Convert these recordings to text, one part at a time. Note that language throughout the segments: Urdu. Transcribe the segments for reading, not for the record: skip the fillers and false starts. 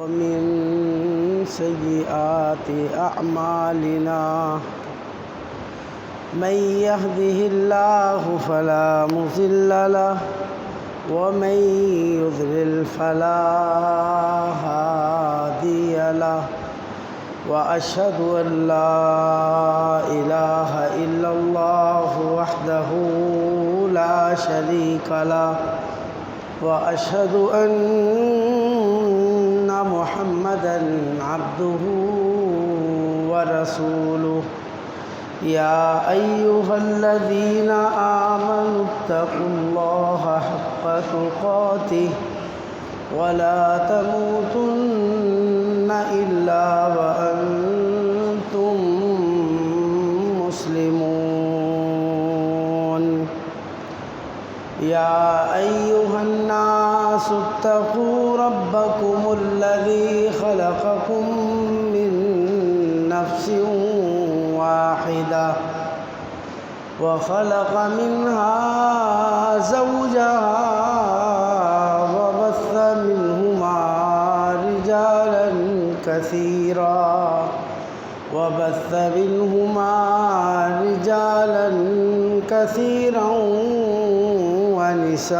ومن سيئات أعمالنا من يهده الله فلا مضل له ومن يضلل فلا هادي له وأشهد أن لا إله إلا الله وحده لا شريك له وأشهد أن محمدًا عبده ورسوله يا أيها الذين آمنوا اتقوا الله حق تقاته ولا تموتن إلا وأنتم مسلمون يا أيها الناس اتقوا ربكم الذي خلقكم من نفس واحدة وخلق منها زوجها وبث منهما رجالا كثيرا ونساء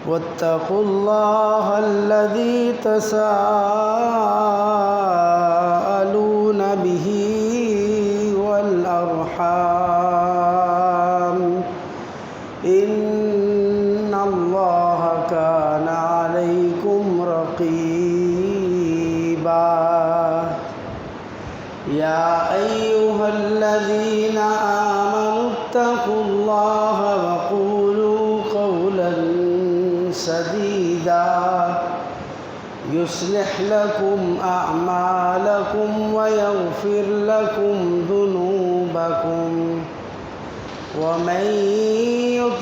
واتقوا الله الذي تساءلون به والأرحام إن الله كان عليكم رقيبا يا أيها الذين آمنوا اتقوا الله وقولوا قولا سديدا يصلح لكم أعمالكم ويغفر لكم ذنوبكم ومن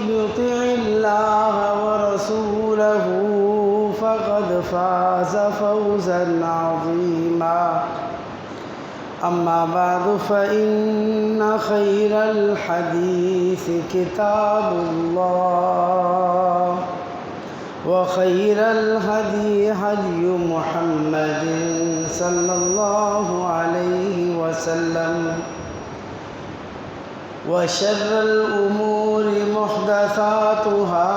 يطع الله ورسوله فقد فاز فوزا عظيما أما بعد فإن خير الحديث كتاب الله وخير الهدي هدي محمد صلى الله عليه وسلم وشر الأمور محدثاتها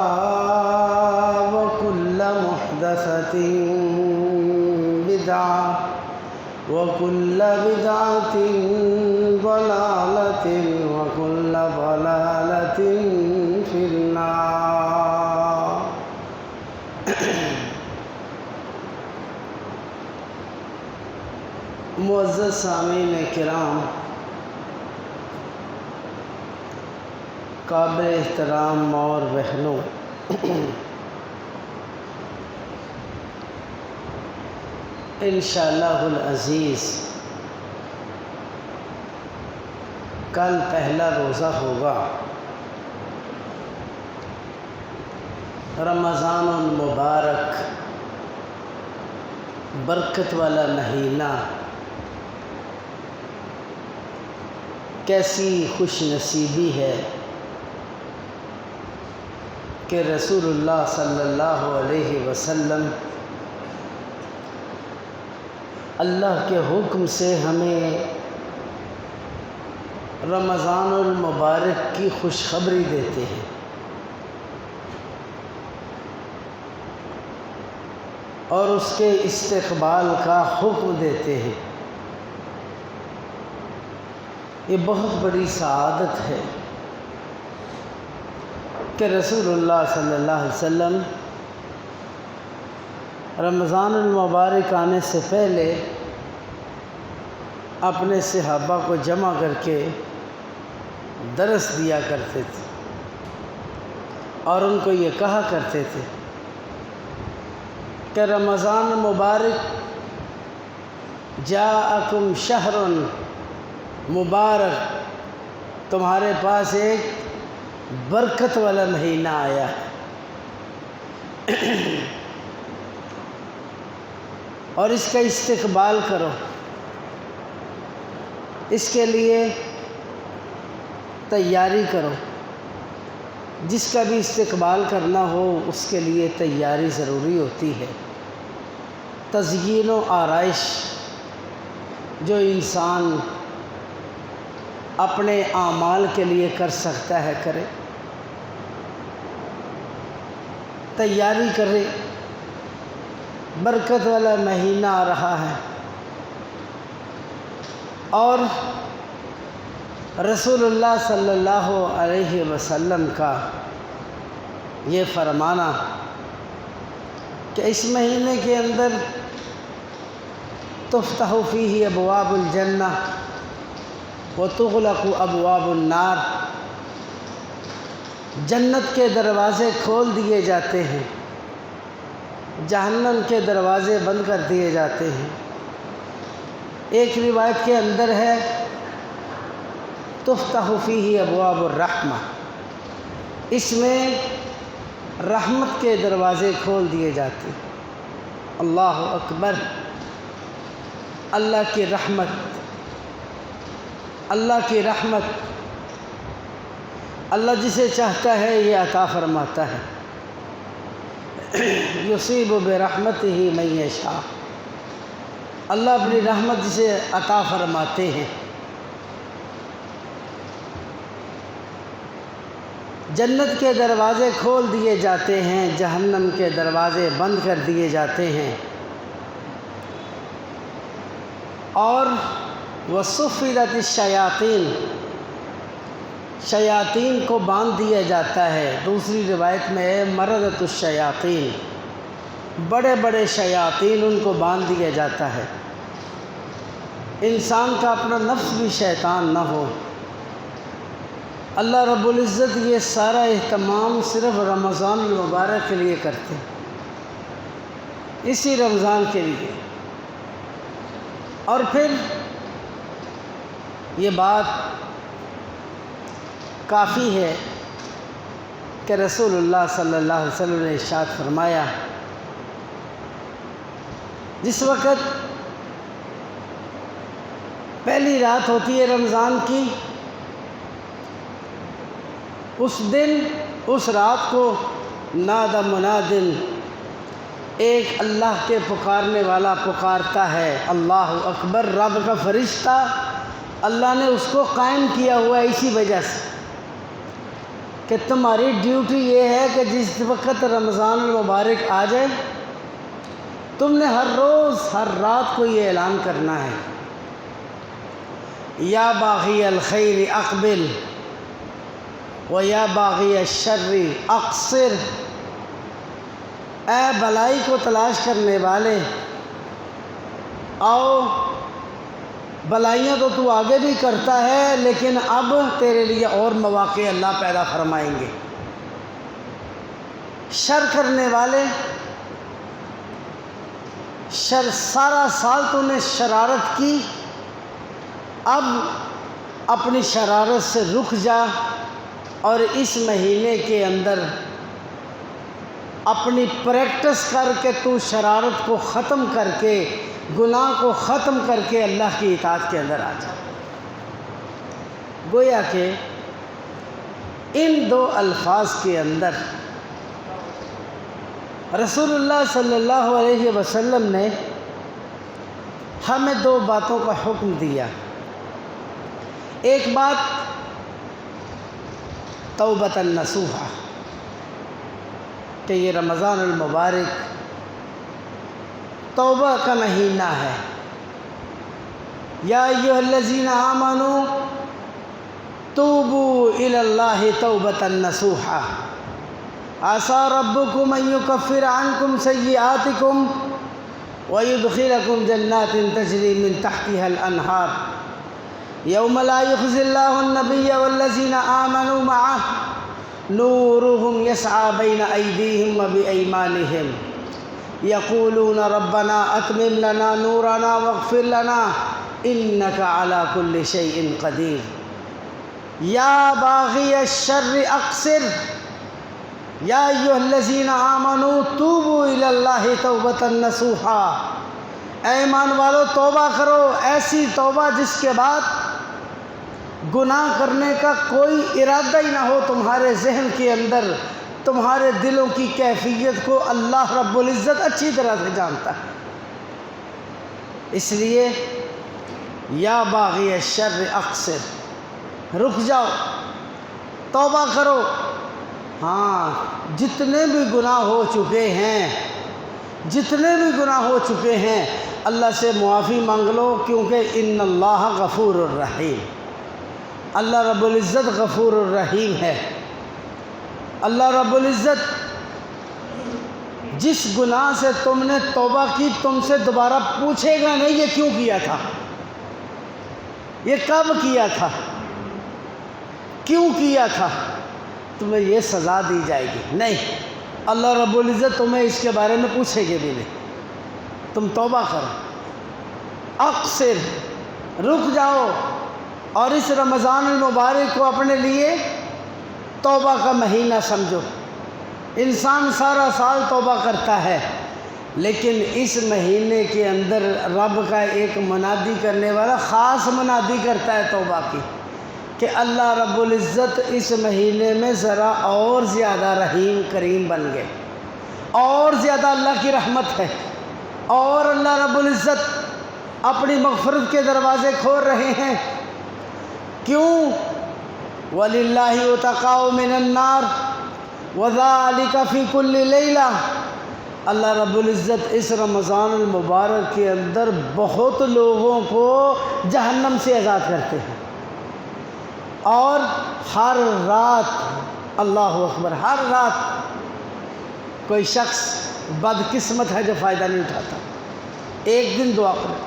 وكل محدثة بدعة وكل بدعة ضلالة وكل ضلالة في النار معزز سامعین کرام، قابل احترام ماں اور بہنوں، انشاءاللہ العزیز کل پہلا روزہ ہوگا۔ رمضان المبارک، برکت والا مہینہ، کیسی خوش نصیبی ہے کہ رسول اللہ صلی اللہ علیہ وسلم اللہ کے حکم سے ہمیں رمضان المبارک کی خوشخبری دیتے ہیں، اور اس کے استقبال کا حکم دیتے ہیں۔ یہ بہت بڑی سعادت ہے کہ رسول اللہ صلی اللہ علیہ وسلم رمضان المبارک آنے سے پہلے اپنے صحابہ کو جمع کر کے درس دیا کرتے تھے، اور ان کو یہ کہا کرتے تھے کہ رمضان مبارک جاءکم شہر مبارک، تمہارے پاس ایک برکت والا مہینہ آیا ہے، اور اس کا استقبال کرو، اس کے لیے تیاری کرو۔ جس کا بھی استقبال کرنا ہو اس کے لیے تیاری ضروری ہوتی ہے۔ تزیین و آرائش جو انسان اپنے اعمال کے لیے کر سکتا ہے کرے، تیاری کرے۔ برکت والا مہینہ آ رہا ہے اور رسول اللہ صلی اللہ علیہ وسلم کا یہ فرمانا کہ اس مہینے کے اندر تفتح فیہ ابواب الجنہ وتغلق ابواب النار، جنت کے دروازے کھول دیے جاتے ہیں، جہنم کے دروازے بند کر دیے جاتے ہیں۔ ایک روایت کے اندر ہے تفتح فیہ ابواب الرحمہ، اس میں رحمت کے دروازے کھول دیے جاتے ہیں۔ اللہ اکبر! اللہ کی رحمت، اللہ کی رحمت، اللہ جسے چاہتا ہے یہ عطا فرماتا ہے۔ یصیب برحمتہ من یشاء، اللہ اپنی رحمت جسے عطا فرماتے ہیں۔ جنت کے دروازے کھول دیے جاتے ہیں، جہنم کے دروازے بند کر دیے جاتے ہیں، اور وصفدت الشیاطین، شیاطین کو باندھ دیا جاتا ہے۔ دوسری روایت میں ہے مردۃ الشیاطین، بڑے بڑے شیاطین ان کو باندھ دیا جاتا ہے۔ انسان کا اپنا نفس بھی شیطان نہ ہو۔ اللہ رب العزت یہ سارا اہتمام صرف رمضان المبارک کے لیے کرتے ہیں، اسی رمضان کے لیے۔ اور پھر یہ بات کافی ہے کہ رسول اللہ صلی اللہ علیہ وسلم نے ارشاد فرمایا، جس وقت پہلی رات ہوتی ہے رمضان کی، اس دن، اس رات کو نادى منادٍ، ایک اللہ کے پکارنے والا پکارتا ہے، اللہ اکبر۔ رب کا فرشتہ اللہ نے اس کو قائم کیا ہوا ہے اسی وجہ سے کہ تمہاری ڈیوٹی یہ ہے کہ جس وقت رمضان المبارک آ جائے تم نے ہر روز ہر رات کو یہ اعلان کرنا ہے، یا باغی الخیر اقبل و یا باغی الشر اقصر، اے بلائی کو تلاش کرنے والے، آؤ، بلائیاں تو تو آگے بھی کرتا ہے لیکن اب تیرے لیے اور مواقع اللہ پیدا فرمائیں گے۔ شر کرنے والے، شر سارا سال تو نے شرارت کی، اب اپنی شرارت سے رک جا اور اس مہینے کے اندر اپنی پریکٹس کر کے تو شرارت کو ختم کر کے، گناہ کو ختم کر کے اللہ کی اطاعت کے اندر آ جا۔ گویا کہ ان دو الفاظ کے اندر رسول اللہ صلی اللہ علیہ وسلم نے ہمیں دو باتوں کا حکم دیا۔ ایک بات توبۃ النصوحہ، کہ یہ رمضان المبارک توبہ کا مہینہ ہے۔ یا ایھا الذین آمنوا توبوا الی اللہ توبۃ نصوحا عسى ربکم ان یکفر عنکم سیئاتکم ویدخلکم جنات تجری من تحتها الانہار یوم لا یخزی اللہ النبی والذین آمنوا معه نورهم يسعى بين أيديهم وبأيمانهم يقولون ربنا أتمم لنا نورنا واغفر لنا إنك على كل شيء قدير يا باغي الشر أقصر يا أيها الذين آمنوا توبوا إلى الله توبة نصوحا، اے ایمان والو توبہ کرو، ایسی توبہ جس کے بعد گناہ کرنے کا کوئی ارادہ ہی نہ ہو تمہارے ذہن کے اندر، تمہارے دلوں کی کیفیت کو اللہ رب العزت اچھی طرح سے جانتا ہے۔ اس لیے یا باغی الشر اقصر، رک جاؤ، توبہ کرو۔ ہاں، جتنے بھی گناہ ہو چکے ہیں، جتنے بھی گناہ ہو چکے ہیں، اللہ سے معافی مانگ لو، کیونکہ ان اللہ غفور الرحیم، اللہ رب العزت غفور الرحیم ہے۔ اللہ رب العزت جس گناہ سے تم نے توبہ کی، تم سے دوبارہ پوچھے گا نہیں یہ کیوں کیا تھا، یہ کب کیا تھا، کیوں کیا تھا، تمہیں یہ سزا دی جائے گی نہیں۔ اللہ رب العزت تمہیں اس کے بارے میں پوچھے گے بھی نہیں۔ تم توبہ کرو، اقصر، رک جاؤ، اور اس رمضان المبارک کو اپنے لیے توبہ کا مہینہ سمجھو۔ انسان سارا سال توبہ کرتا ہے، لیکن اس مہینے کے اندر رب کا ایک منادی کرنے والا خاص منادی کرتا ہے توبہ کی، کہ اللہ رب العزت اس مہینے میں ذرا اور زیادہ رحیم کریم بن گئے، اور زیادہ اللہ کی رحمت ہے، اور اللہ رب العزت اپنی مغفرت کے دروازے کھول رہے ہیں۔ کیوں؟ وَلِلَّهِ عُتَقَاءُ مِنَ النَّارِ وَذَلِكَ فِي كُلِّ لَيْلَةٍ، اللہ رب العزت اس رمضان المبارک کے اندر بہت لوگوں کو جہنم سے آزاد کرتے ہیں، اور ہر رات، اللہ اکبر، ہر رات کوئی شخص بدقسمت ہے جو فائدہ نہیں اٹھاتا، ایک دن دعا کرے،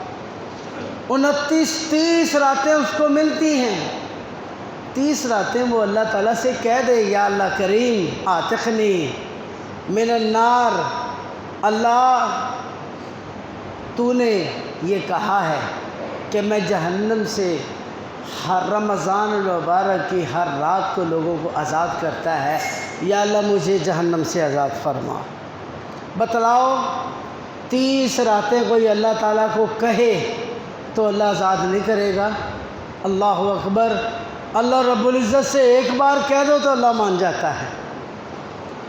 29-30 راتیں اس کو ملتی ہیں، 30 راتیں وہ اللہ تعالیٰ سے کہہ دے یا اللہ کریم آتقنی من النار، اللہ تو نے یہ کہا ہے کہ میں جہنم سے ہر رمضان المبارک کی ہر رات کو لوگوں کو آزاد کرتا ہے، یا اللہ مجھے جہنم سے آزاد فرما۔ بتلاؤ 30 راتیں کوئی اللہ تعالیٰ کو کہے تو اللہ آزاد نہیں کرے گا؟ اللہ اکبر، اللہ رب العزت سے ایک بار کہہ دو تو اللہ مان جاتا ہے۔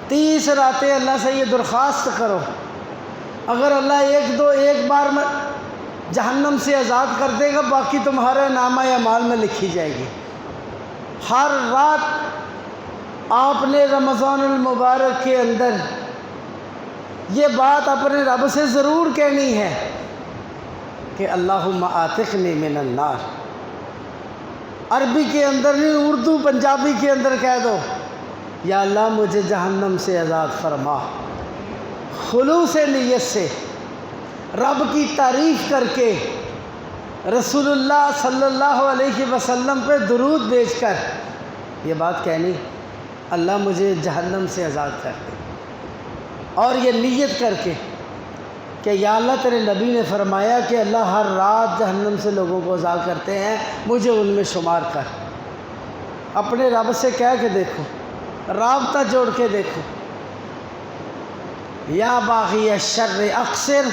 30 راتیں اللہ سے یہ درخواست کرو، اگر اللہ ایک بار میں جہنم سے آزاد کر دے گا، باقی تمہارے نامہ اعمال میں لکھی جائے گی۔ ہر رات آپ نے رمضان المبارک کے اندر یہ بات اپنے رب سے ضرور کہنی ہے کہ اللہم آتقنی من النار۔ عربی کے اندر نہیں، اردو پنجابی کے اندر کہہ دو یا اللہ مجھے جہنم سے آزاد فرما، خلوص نیت سے، رب کی تعریف کر کے، رسول اللہ صلی اللہ علیہ وسلم پہ درود بھیج کر یہ بات کہنی، اللہ مجھے جہنم سے آزاد کر دے، اور یہ نیت کر کے کہ یا اللہ تیرے نبی نے فرمایا کہ اللہ ہر رات جہنم سے لوگوں کو آزاد کرتے ہیں، مجھے ان میں شمار کر۔ اپنے رب سے کہہ کے دیکھو، رابطہ جوڑ کے دیکھو، یا باغی الشر اقصر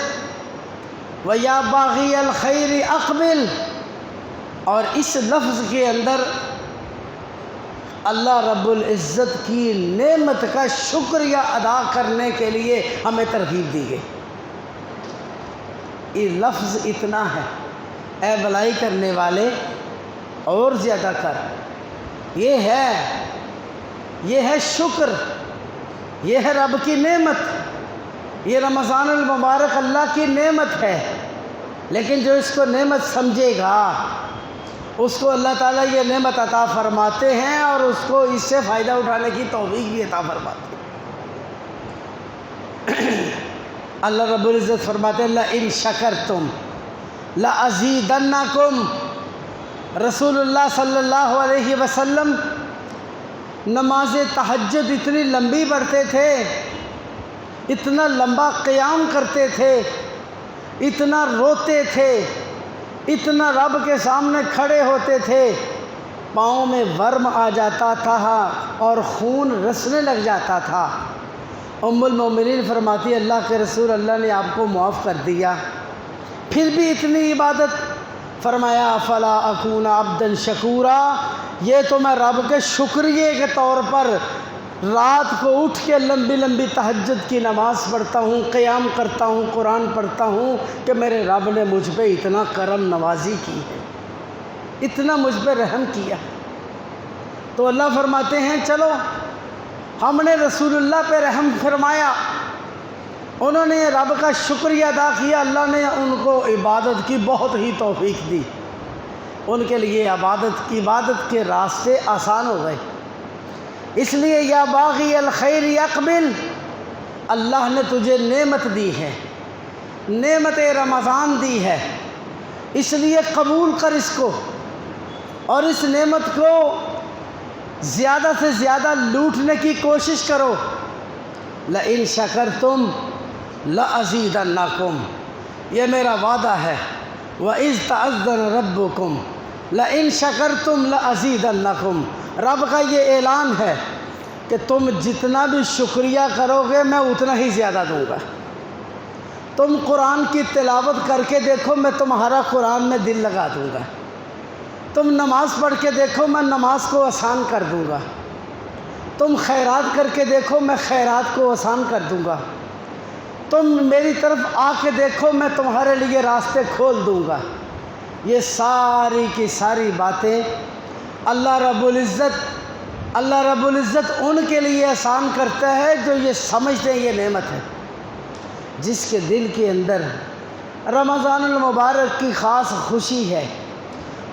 و یا باغی الخیر اقبل، اور اس لفظ کے اندر اللہ رب العزت کی نعمت کا شکریہ ادا کرنے کے لیے ہمیں ترغیب دی گئی۔ یہ لفظ اتنا ہے، اے بلائی کرنے والے اور زیادہ کر، یہ ہے شکر، یہ ہے رب کی نعمت، یہ رمضان المبارک اللہ کی نعمت ہے، لیکن جو اس کو نعمت سمجھے گا اس کو اللہ تعالیٰ یہ نعمت عطا فرماتے ہیں، اور اس کو اس سے فائدہ اٹھانے کی توفیق بھی عطا فرماتے ہیں۔ اللہ رب العزت فرماتے ہیں لَإِن شَكَرْتُمْ لَأَزِيدَنَّكُمْ۔ رسول اللہ صلی اللہ علیہ وسلم نماز تہجد اتنی لمبی پڑھتے تھے، اتنا لمبا قیام کرتے تھے، اتنا روتے تھے، اتنا رب کے سامنے کھڑے ہوتے تھے، پاؤں میں ورم آ جاتا تھا اور خون رسنے لگ جاتا تھا۔ ام المومنین فرماتی اللہ کے رسول، اللہ نے آپ کو معاف کر دیا، پھر بھی اتنی عبادت فرمایا فلا اکون عبدا شکورا، یہ تو میں رب کے شکریہ کے طور پر رات کو اٹھ کے لمبی لمبی تہجد کی نماز پڑھتا ہوں، قیام کرتا ہوں، قرآن پڑھتا ہوں کہ میرے رب نے مجھ پہ اتنا کرم نوازی کی ہے، اتنا مجھ پہ رحم کیا۔ تو اللہ فرماتے ہیں چلو ہم نے رسول اللہ پہ رحم فرمایا، انہوں نے رب کا شکریہ ادا کیا، اللہ نے ان کو عبادت کی بہت ہی توفیق دی، ان کے لیے عبادت کے راستے آسان ہو گئے۔ اس لیے یا باغی الخیر اقبل، اللہ نے تجھے نعمت دی ہے، نعمت رمضان دی ہے، اس لیے قبول کر اس کو، اور اس نعمت کو زیادہ سے زیادہ لوٹنے کی کوشش کرو۔ لئن شکرتم لأزیدنکم، یہ میرا وعدہ ہے۔ وَإِذْ تَأَذَّنَ رَبُّكُمْ لَإِن شَكَرْتُمْ لَأَزِيدَنَّكُمْ، رب کا یہ اعلان ہے کہ تم جتنا بھی شکریہ کرو گے میں اتنا ہی زیادہ دوں گا۔ تم قرآن کی تلاوت کر کے دیکھو، میں تمہارا قرآن میں دل لگا دوں گا۔ تم نماز پڑھ کے دیکھو، میں نماز کو آسان کر دوں گا۔ تم خیرات کر کے دیکھو، میں خیرات کو آسان کر دوں گا۔ تم میری طرف آ کے دیکھو، میں تمہارے لیے راستے کھول دوں گا۔ یہ ساری کی ساری باتیں اللہ رب العزت ان کے لیے آسان کرتا ہے جو یہ سمجھتے ہیں یہ نعمت ہے، جس کے دل کے اندر رمضان المبارک کی خاص خوشی ہے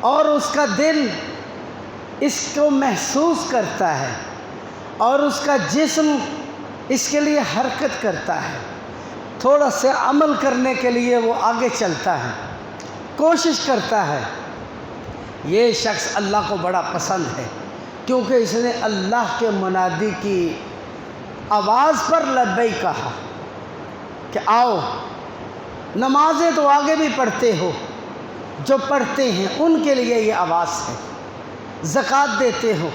اور اس کا دل اس کو محسوس کرتا ہے اور اس کا جسم اس کے لیے حرکت کرتا ہے، تھوڑا سے عمل کرنے کے لیے وہ آگے چلتا ہے، کوشش کرتا ہے۔ یہ شخص اللہ کو بڑا پسند ہے کیونکہ اس نے اللہ کے منادی کی آواز پر لبیک کہا کہ آؤ، نمازیں تو آگے بھی پڑھتے ہو، جو پڑھتے ہیں ان کے لیے یہ آواز ہے، زکوٰۃ دیتے ہو،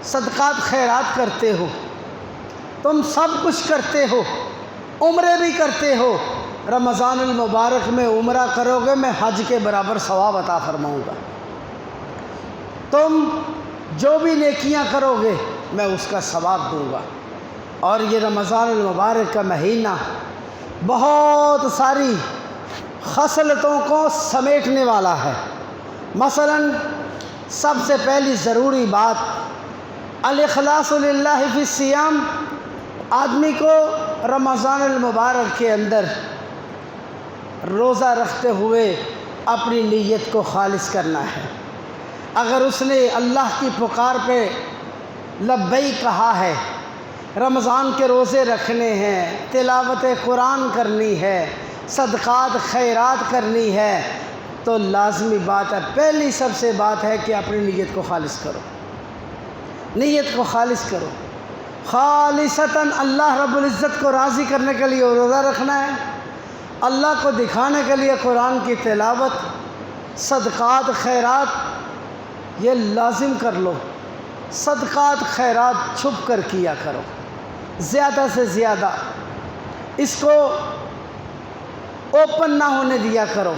صدقات خیرات کرتے ہو، تم سب کچھ کرتے ہو، عمرے بھی کرتے ہو، رمضان المبارک میں عمرہ کرو گے میں حج کے برابر ثواب عطا فرماؤں گا، تم جو بھی نیکیاں کرو گے میں اس کا ثواب دوں گا۔ اور یہ رمضان المبارک کا مہینہ بہت ساری خصلتوں کو سمیٹنے والا ہے۔ مثلا سب سے پہلی ضروری بات الاخلاص للہ فی الصیام، آدمی کو رمضان المبارک کے اندر روزہ رکھتے ہوئے اپنی نیت کو خالص کرنا ہے۔ اگر اس نے اللہ کی پکار پہ لبیک کہا ہے، رمضان کے روزے رکھنے ہیں، تلاوت قرآن کرنی ہے، صدقات خیرات کرنی ہے، تو لازمی بات ہے، پہلی سب سے بات ہے کہ اپنی نیت کو خالص کرو، نیت کو خالص کرو، خالصتاً اللہ رب العزت کو راضی کرنے کے لیے روزہ رکھنا ہے، اللہ کو دکھانے کے لیے قرآن کی تلاوت، صدقات خیرات یہ لازم کر لو، صدقات خیرات چھپ کر کیا کرو، زیادہ سے زیادہ اس کو اوپن نہ ہونے دیا کرو،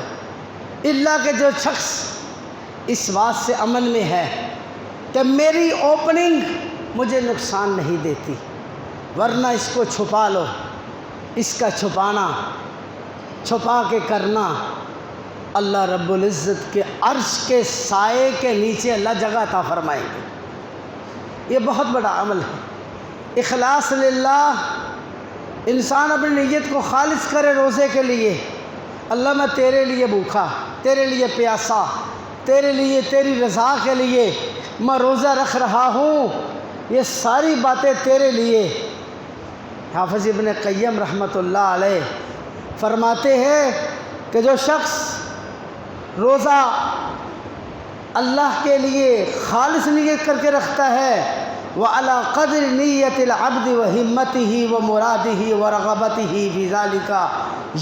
الا کہ جو شخص اس بات سے عمل میں ہے کہ میری اوپننگ مجھے نقصان نہیں دیتی، ورنہ اس کو چھپا لو، اس کا چھپانا، چھپا کے کرنا، اللہ رب العزت کے عرش کے سائے کے نیچے اللہ جگہ عطا فرمائیں گے۔ یہ بہت بڑا عمل ہے، اخلاص للہ، انسان اپنی نیت کو خالص کرے روزے کے لیے، اللہ میں تیرے لیے بھوکا، تیرے لیے پیاسا، تیرے لیے تیری رضا کے لیے میں روزہ رکھ رہا ہوں، یہ ساری باتیں تیرے لیے۔ حافظ ابن قیم رحمۃ اللہ علیہ فرماتے ہیں کہ جو شخص روزہ اللہ کے لیے خالص نیت کر کے رکھتا ہے، وَعَلَىٰ قَدْرِ نِيَّةِ الْعَبْدِ وَهِمَّتِهِ وَمُرَادِهِ وَرَغَبَتِهِ فِي ذَلِكَ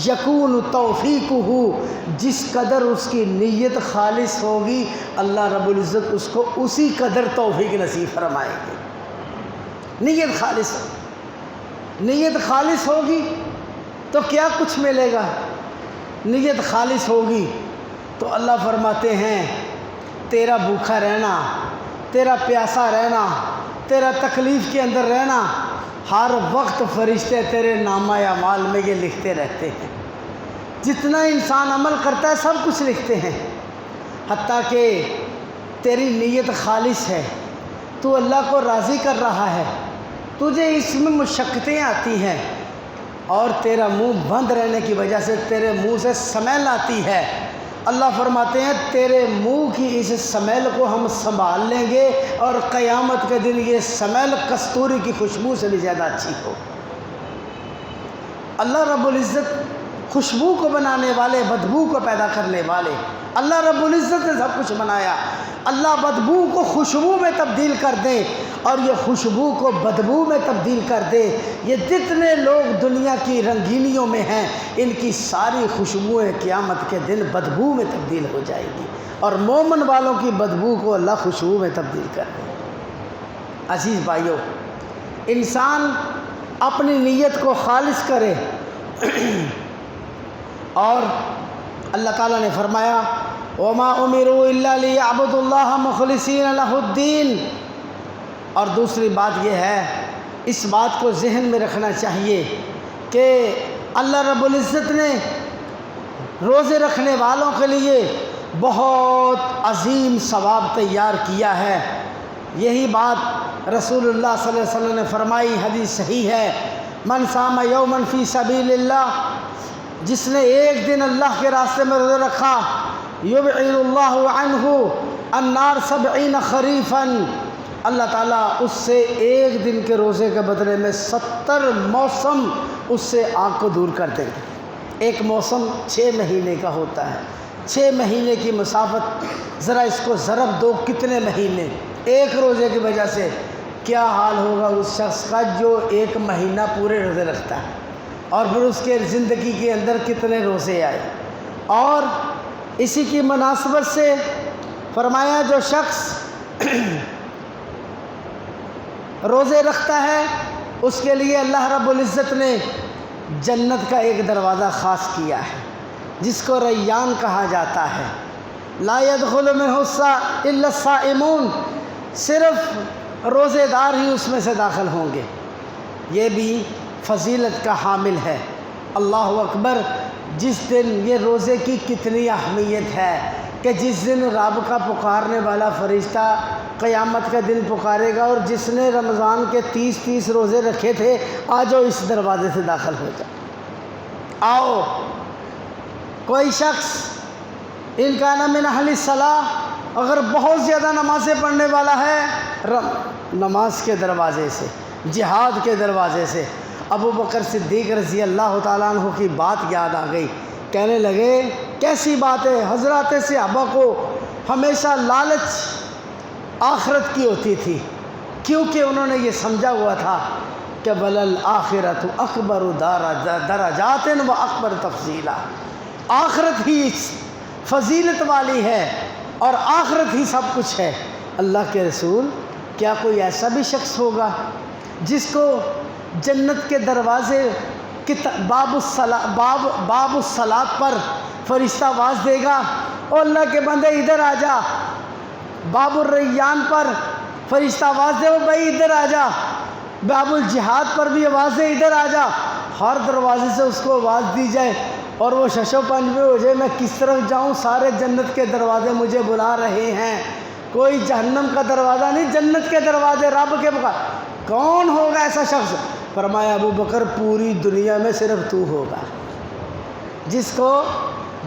يَكُونُ تَوْفِيقُهُ، جس قدر اس کی نیت خالص ہوگی اللہ رب العزت اس کو اسی قدر توفیق نصیب فرمائے گی۔ نیت خالص ہوگی تو کیا کچھ ملے گا؟ نیت خالص ہوگی تو اللہ فرماتے ہیں تیرا بھوکا رہنا، تیرا پیاسا رہنا، تیرا تکلیف کے اندر رہنا، ہر وقت فرشتے تیرے نامہ اعمال میں یہ لکھتے رہتے ہیں۔ جتنا انسان عمل کرتا ہے سب کچھ لکھتے ہیں، حتیٰ کہ تیری نیت خالص ہے، تو اللہ کو راضی کر رہا ہے، تجھے اس میں مشقتیں آتی ہیں اور تیرا منہ بند رہنے کی وجہ سے تیرے منہ سے سمیل آتی ہے، اللہ فرماتے ہیں تیرے منہ کی اس سمیل کو ہم سنبھال لیں گے اور قیامت کے دن یہ سمیل کستوری کی خوشبو سے بھی زیادہ اچھی ہو۔ اللہ رب العزت خوشبو کو بنانے والے، بدبو کو پیدا کرنے والے، اللہ رب العزت نے سب کچھ بنایا۔ اللہ بدبو کو خوشبو میں تبدیل کر دے اور یہ خوشبو کو بدبو میں تبدیل کر دے۔ یہ جتنے لوگ دنیا کی رنگینیوں میں ہیں ان کی ساری خوشبوئیں قیامت کے دن بدبو میں تبدیل ہو جائے گی، اور مومن والوں کی بدبو کو اللہ خوشبو میں تبدیل کر دے۔ عزیز بھائیو، انسان اپنی نیت کو خالص کرے، اور اللہ تعالیٰ نے فرمایا وَمَا أُمِرُوا إِلَّا لِيَعْبُدُوا اللَّهَ مُخْلِصِينَ لَهُ الدِّينَ۔ اور دوسری بات یہ ہے، اس بات کو ذہن میں رکھنا چاہیے کہ اللہ رب العزت نے روزے رکھنے والوں کے لیے بہت عظیم ثواب تیار کیا ہے۔ یہی بات رسول اللہ صلی اللہ علیہ وسلم نے فرمائی، حدیث صحیح ہے، من صام یوما فی سبیل اللہ، جس نے ایک دن اللہ کے راستے میں روزہ رکھا، یبعد اللہ عنہ النار 70 خریفا، اللہ تعالیٰ اس سے ایک دن کے روزے کے بدلے میں 70 موسم اس سے آگ کو دور کر دیں گے۔ ایک موسم 6 مہینے کا ہوتا ہے، 6 مہینے کی مسافت، ذرا اس کو ضرب دو کتنے مہینے، ایک روزے کی وجہ سے کیا حال ہوگا اس شخص کا جو ایک مہینہ پورے روزے رکھتا ہے، اور پھر اس کے زندگی کے اندر کتنے روزے آئے۔ اور اسی کی مناسبت سے فرمایا جو شخص روزے رکھتا ہے اس کے لیے اللہ رب العزت نے جنت کا ایک دروازہ خاص کیا ہے جس کو ریان کہا جاتا ہے، لا يدخل منہ الا الصائمون، صرف روزے دار ہی اس میں سے داخل ہوں گے۔ یہ بھی فضیلت کا حامل ہے۔ اللہ اکبر، جس دن یہ روزے کی کتنی اہمیت ہے کہ جس دن رب کا پکارنے والا فرشتہ قیامت کا دن پکارے گا، اور جس نے رمضان کے 30 روزے رکھے تھے آجو اس دروازے سے داخل ہو جاؤ، آؤ۔ کوئی شخص ان کا من اہل الصلاۃ، اگر بہت زیادہ نمازیں پڑھنے والا ہے، نماز کے دروازے سے، جہاد کے دروازے سے۔ ابو بکر صدیق رضی اللہ تعالیٰ عنہ کی بات یاد آ گئی، کہنے لگے کیسی بات ہے، حضرات صحابہ کو ہمیشہ لالچ آخرت کی ہوتی تھی، کیونکہ انہوں نے یہ سمجھا ہوا تھا کہ وَلَلْآخِرَةُ أَكْبَرُ دَرَجَاتٍ وَأَكْبَرُ تَفْضِيلًا، آخرت ہی فضیلت والی ہے اور آخرت ہی سب کچھ ہے۔ اللہ کے رسول، کیا کوئی ایسا بھی شخص ہوگا جس کو جنت کے دروازے باب الصلاۃ پر فرشتہ آواز دے گا، او اللہ کے بندے ادھر آ جا، باب الریان پر فرشتہ آواز دے وہ بھائی ادھر آ جا، باب الجہاد پر بھی آواز دے ادھر آ جا، ہر دروازے سے اس کو آواز دی جائے اور وہ ششو پنج میں ہو جائے میں کس طرف جاؤں، سارے جنت کے دروازے مجھے بلا رہے ہیں، کوئی جہنم کا دروازہ نہیں، جنت کے دروازے رب کے بغیر۔ کون ہوگا ایسا شخص؟ فرمایا ابو بکر، پوری دنیا میں صرف تو ہوگا جس کو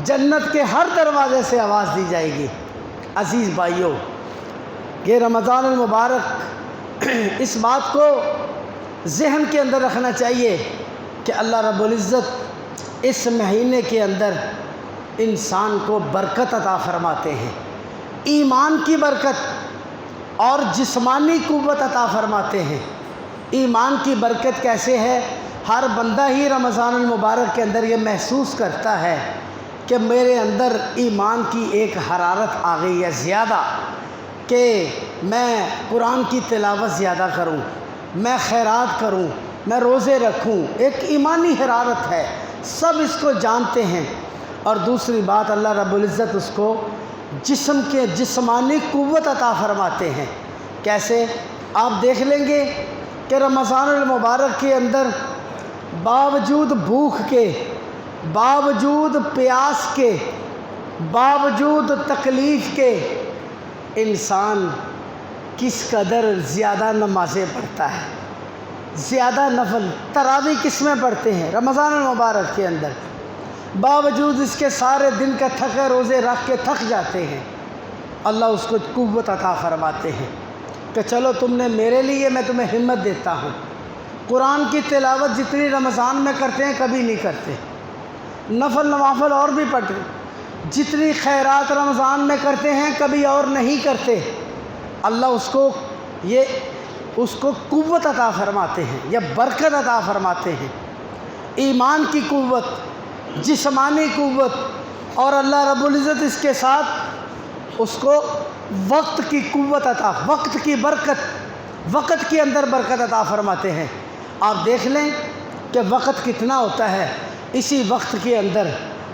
جنت کے ہر دروازے سے آواز دی جائے گی۔ عزیز بھائیو، یہ رمضان المبارک، اس بات کو ذہن کے اندر رکھنا چاہیے کہ اللہ رب العزت اس مہینے کے اندر انسان کو برکت عطا فرماتے ہیں، ایمان کی برکت اور جسمانی قوت عطا فرماتے ہیں۔ ایمان کی برکت کیسے ہے؟ ہر بندہ ہی رمضان المبارک کے اندر یہ محسوس کرتا ہے کہ میرے اندر ایمان کی ایک حرارت آ گئی ہے زیادہ، کہ میں قرآن کی تلاوت زیادہ کروں، میں خیرات کروں، میں روزے رکھوں، ایک ایمانی حرارت ہے، سب اس کو جانتے ہیں۔ اور دوسری بات اللہ رب العزت اس کو جسم کے جسمانی قوت عطا فرماتے ہیں۔ کیسے؟ آپ دیکھ لیں گے کہ رمضان المبارک کے اندر باوجود بھوک کے، باوجود پیاس کے، باوجود تکلیف کے، انسان کس قدر زیادہ نمازیں پڑھتا ہے، زیادہ نفل تراویح کس میں پڑھتے ہیں؟ رمضان المبارک کے اندر۔ باوجود اس کے سارے دن کا تھکے روزے رکھ کے تھک جاتے ہیں، اللہ اس کو قوت عطا فرماتے ہیں کہ چلو تم نے میرے لیے، میں تمہیں ہمت دیتا ہوں۔ قرآن کی تلاوت جتنی رمضان میں کرتے ہیں کبھی نہیں کرتے، نفل نوافل اور بھی پڑھتے، جتنی خیرات رمضان میں کرتے ہیں کبھی اور نہیں کرتے۔ اللہ اس کو قوت عطا فرماتے ہیں یا برکت عطا فرماتے ہیں، ایمان کی قوت، جسمانی قوت، اور اللہ رب العزت اس کے ساتھ اس کو وقت کی قوت عطا، وقت کی برکت، وقت کے اندر برکت عطا فرماتے ہیں۔ آپ دیکھ لیں کہ وقت کتنا ہوتا ہے، اسی وقت کے اندر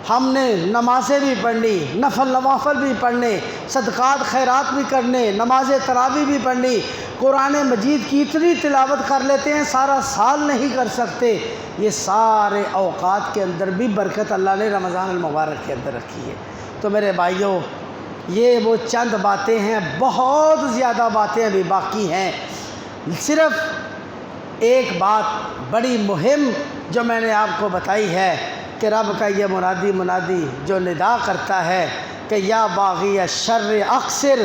ہم نے نمازیں بھی پڑھنی، نفل نوافل بھی پڑھنے، صدقات خیرات بھی کرنے، نماز تراویح بھی پڑھنی، قرآن مجید کی اتنی تلاوت کر لیتے ہیں سارا سال نہیں کر سکتے۔ یہ سارے اوقات کے اندر بھی برکت اللہ نے رمضان المبارک کے اندر رکھی ہے۔ تو میرے بھائیوں، یہ وہ چند باتیں ہیں، بہت زیادہ باتیں ابھی باقی ہیں۔ صرف ایک بات بڑی مہم جو میں نے آپ کو بتائی ہے کہ رب کا یہ منادی جو ندا کرتا ہے کہ یا باغی الشر اقصر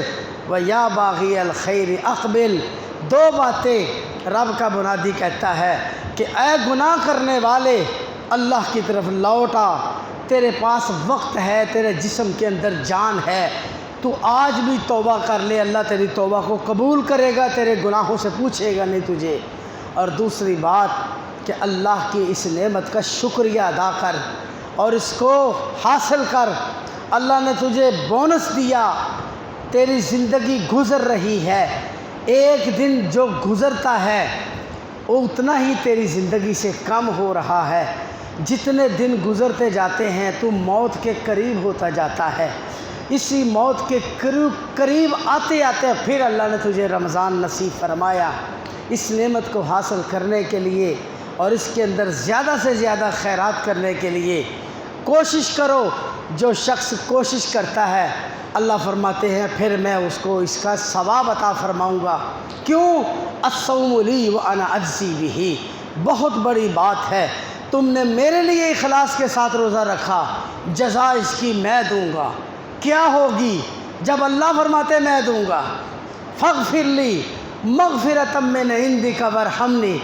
و یا باغی الخیر اقبل، دو باتیں رب کا منادی کہتا ہے کہ اے گناہ کرنے والے اللہ کی طرف لوٹا، تیرے پاس وقت ہے، تیرے جسم کے اندر جان ہے، تو آج بھی توبہ کر لے، اللہ تیری توبہ کو قبول کرے گا، تیرے گناہوں سے پوچھے گا نہیں تجھے۔ اور دوسری بات کہ اللہ کی اس نعمت کا شکریہ ادا کر اور اس کو حاصل کر، اللہ نے تجھے بونس دیا، تیری زندگی گزر رہی ہے، ایک دن جو گزرتا ہے وہ اتنا ہی تیری زندگی سے کم ہو رہا ہے، جتنے دن گزرتے جاتے ہیں تو موت کے قریب ہوتا جاتا ہے، اسی موت کے قریب آتے آتے پھر اللہ نے تجھے رمضان نصیب فرمایا۔ اس نعمت کو حاصل کرنے کے لیے اور اس کے اندر زیادہ سے زیادہ خیرات کرنے کے لیے کوشش کرو۔ جو شخص کوشش کرتا ہے اللہ فرماتے ہیں پھر میں اس کو اس کا ثواب عطا فرماؤں گا۔ کیوں؟ الصوم لی وانا اجزی بہ، بہت بڑی بات ہے، تم نے میرے لیے اخلاص کے ساتھ روزہ رکھا، جزا اس کی میں دوں گا۔ کیا ہوگی؟ جب اللہ فرماتے میں دوں گا، فاغفر لی مغفرۃ من عندک وارحمنی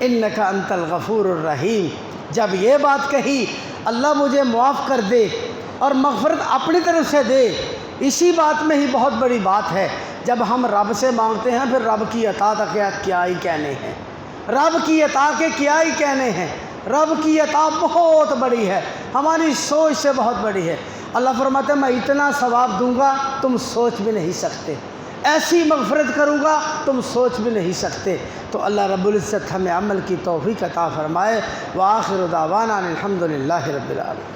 انک انت الغفور الرحیم، جب یہ بات کہی اللہ مجھے معاف کر دے اور مغفرت اپنی طرف سے دے، اسی بات میں ہی بہت بڑی بات ہے۔ جب ہم رب سے مانگتے ہیں پھر رب کی عطا تک کیا ہی کہنے ہیں، رب کی عطا کے کیا ہی کہنے ہیں، رب کی عطا بہت بڑی ہے، ہماری سوچ سے بہت بڑی ہے۔ اللہ فرماتے ہیں میں اتنا ثواب دوں گا تم سوچ بھی نہیں سکتے، ایسی مغفرت کروں گا تم سوچ بھی نہیں سکتے۔ تو اللہ رب العزت ہمیں عمل کی توفیق عطا فرمائے۔ وآخر دعوانا الحمد للہ رب العالمین۔